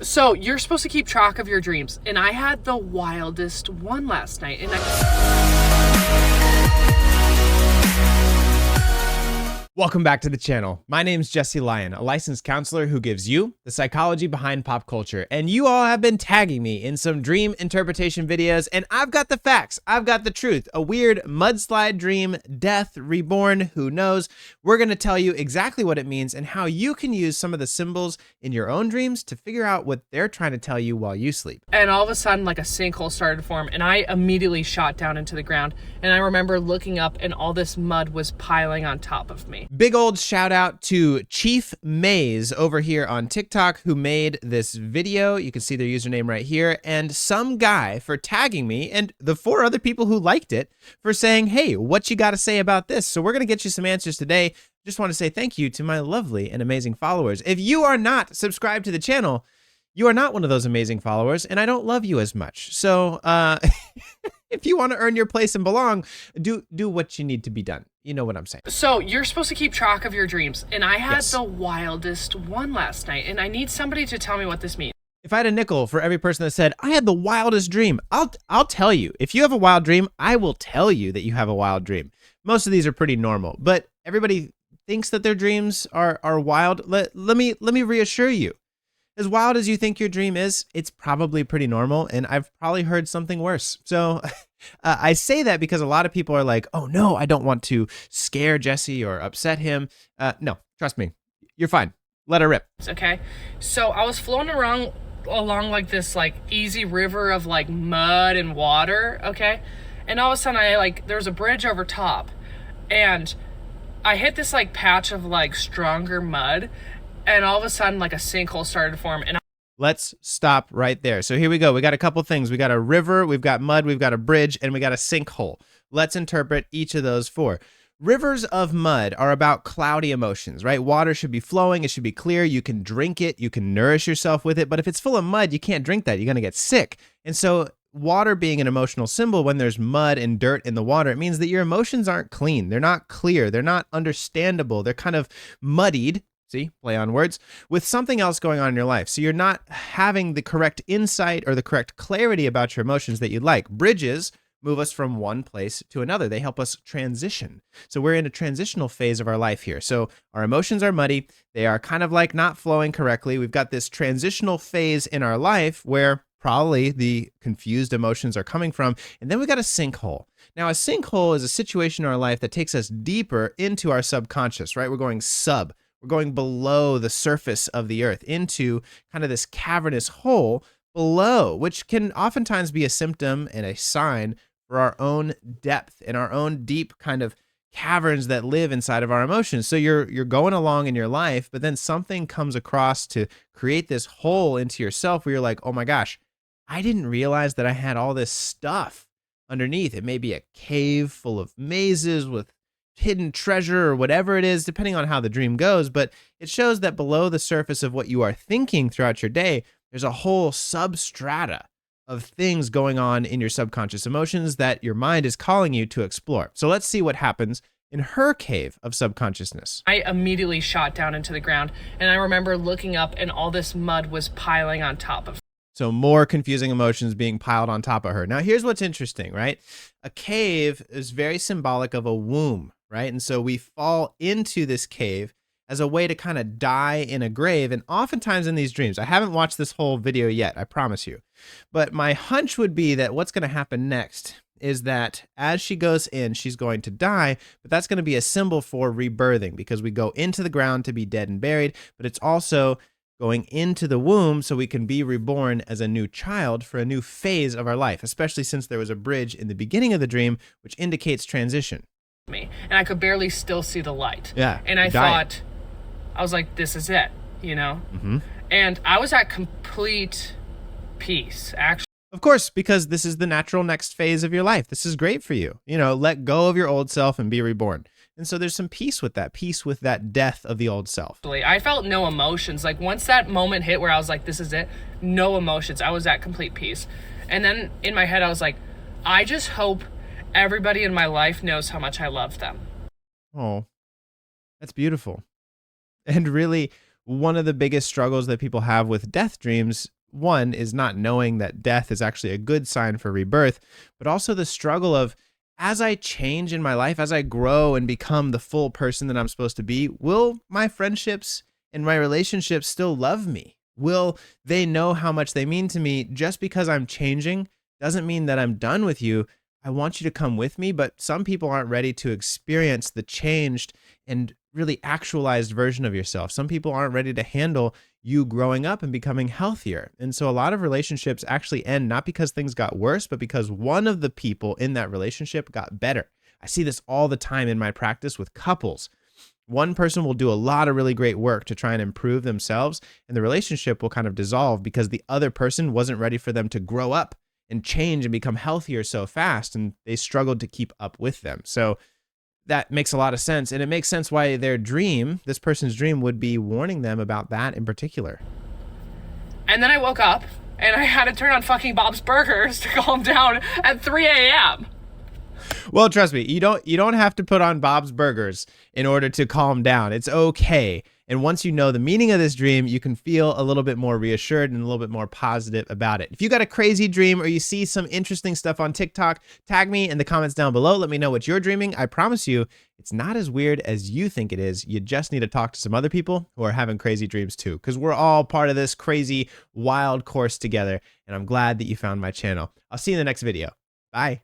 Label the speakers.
Speaker 1: So you're supposed to keep track of your dreams, and I had the wildest one last night, and
Speaker 2: Welcome back to the channel. My name's Jesse Lyon, a licensed counselor who gives you the psychology behind pop culture. And you all have been tagging me in some dream interpretation videos, and I've got the facts. I've got the truth. A weird mudslide dream, death, reborn, who knows? We're going to tell you exactly what it means and how you can use some of the symbols in your own dreams to figure out what they're trying to tell you while you sleep.
Speaker 1: And all of a sudden, like a sinkhole started to form, and I immediately shot down into the ground. And I remember looking up, and all this mud was piling on top of me.
Speaker 2: Big old shout out to Chief Maze over here on TikTok who made this video. You can see their username right here, and some guy for tagging me and the 4 other people who liked it for saying, hey, what you got to say about this? So we're going to get you some answers today. Just want to say thank you to my lovely and amazing followers. If you are not subscribed to the channel, you are not one of those amazing followers, and I don't love you as much. So if you want to earn your place and belong, do what you need to be done. You know what I'm saying.
Speaker 1: So you're supposed to keep track of your dreams, and I had
Speaker 2: Yes.
Speaker 1: the wildest one last night, and I need somebody to tell me what this means.
Speaker 2: If I had a nickel for every person that said, I had the wildest dream, I'll tell you. If you have a wild dream, I will tell you that you have a wild dream. Most of these are pretty normal, but everybody thinks that their dreams are wild. Let me reassure you. As wild as you think your dream is, it's probably pretty normal, and I've probably heard something worse. So I say that because a lot of people are like, oh no, I don't want to scare Jesse or upset him. No, trust me, you're fine. Let her rip.
Speaker 1: Okay, so I was floating around along like this like easy river of like mud and water, okay, and all of a sudden there was a bridge over top, and I hit this like patch of like stronger mud, and all of a sudden like a sinkhole started to form, and
Speaker 2: Let's stop right there. So here we go. We got a couple things. We got a river, we've got mud, we've got a bridge, and we got a sinkhole. Let's interpret each of those 4. Rivers of mud are about cloudy emotions, right? Water should be flowing. It should be clear. You can drink it. You can nourish yourself with it. But if it's full of mud, you can't drink that. You're going to get sick. And so water being an emotional symbol, when there's mud and dirt in the water, it means that your emotions aren't clean. They're not clear. They're not understandable. They're kind of muddied. See, play on words, with something else going on in your life. So you're not having the correct insight or the correct clarity about your emotions that you'd like. Bridges move us from one place to another. They help us transition. So we're in a transitional phase of our life here. So our emotions are muddy. They are kind of like not flowing correctly. We've got this transitional phase in our life where probably the confused emotions are coming from. And then we got a sinkhole. Now, a sinkhole is a situation in our life that takes us deeper into our subconscious, right? We're going We're going below the surface of the earth into kind of this cavernous hole below, which can oftentimes be a symptom and a sign for our own depth and our own deep kind of caverns that live inside of our emotions. So you're going along in your life, but then something comes across to create this hole into yourself where you're like, oh my gosh, I didn't realize that I had all this stuff underneath. It may be a cave full of mazes with hidden treasure or whatever it is, depending on how the dream goes, but it shows that below the surface of what you are thinking throughout your day, there's a whole substrata of things going on in your subconscious emotions that your mind is calling you to explore. So let's see what happens in her cave of subconsciousness.
Speaker 1: I immediately shot down into the ground, and I remember looking up, and all this mud was piling on top of me.
Speaker 2: So more confusing emotions being piled on top of her. Now here's what's interesting, right? A cave is very symbolic of a womb, right? And so we fall into this cave as a way to kind of die in a grave. And oftentimes in these dreams, I haven't watched this whole video yet, I promise you. But my hunch would be that what's going to happen next is that as she goes in, she's going to die, but that's going to be a symbol for rebirthing because we go into the ground to be dead and buried, but it's also going into the womb so we can be reborn as a new child for a new phase of our life, especially since there was a bridge in the beginning of the dream, which indicates transition.
Speaker 1: And I could barely still see the light.
Speaker 2: Yeah.
Speaker 1: And I thought, I was like, this is it, you know?
Speaker 2: Mm-hmm.
Speaker 1: And I was at complete peace, actually.
Speaker 2: Of course, because this is the natural next phase of your life. This is great for you. You know, let go of your old self and be reborn. And so there's some peace with that death of the old self.
Speaker 1: I felt no emotions. Like once that moment hit where I was like, this is it, no emotions. I was at complete peace. And then in my head, I was like, I just hope everybody in my life knows how much I love them.
Speaker 2: Oh, that's beautiful. And really, one of the biggest struggles that people have with death dreams, one, is not knowing that death is actually a good sign for rebirth, but also the struggle of, as I change in my life, as I grow and become the full person that I'm supposed to be, will my friendships and my relationships still love me? Will they know how much they mean to me? Just because I'm changing doesn't mean that I'm done with you. I want you to come with me, but some people aren't ready to experience the changed and really actualized version of yourself. Some people aren't ready to handle you growing up and becoming healthier. And so a lot of relationships actually end not because things got worse, but because one of the people in that relationship got better. I see this all the time in my practice with couples. One person will do a lot of really great work to try and improve themselves, and the relationship will kind of dissolve because the other person wasn't ready for them to grow up and change and become healthier so fast, and they struggled to keep up with them. So that makes a lot of sense, and it makes sense why their dream, this person's dream, would be warning them about that in particular.
Speaker 1: And then I woke up and I had to turn on fucking Bob's Burgers to calm down at 3 a.m.
Speaker 2: Well, trust me, you don't have to put on Bob's Burgers in order to calm down. It's okay. And once you know the meaning of this dream, you can feel a little bit more reassured and a little bit more positive about it. If you got a crazy dream or you see some interesting stuff on TikTok, tag me in the comments down below. Let me know what you're dreaming. I promise you, it's not as weird as you think it is. You just need to talk to some other people who are having crazy dreams too, because we're all part of this crazy, wild course together. And I'm glad that you found my channel. I'll see you in the next video. Bye.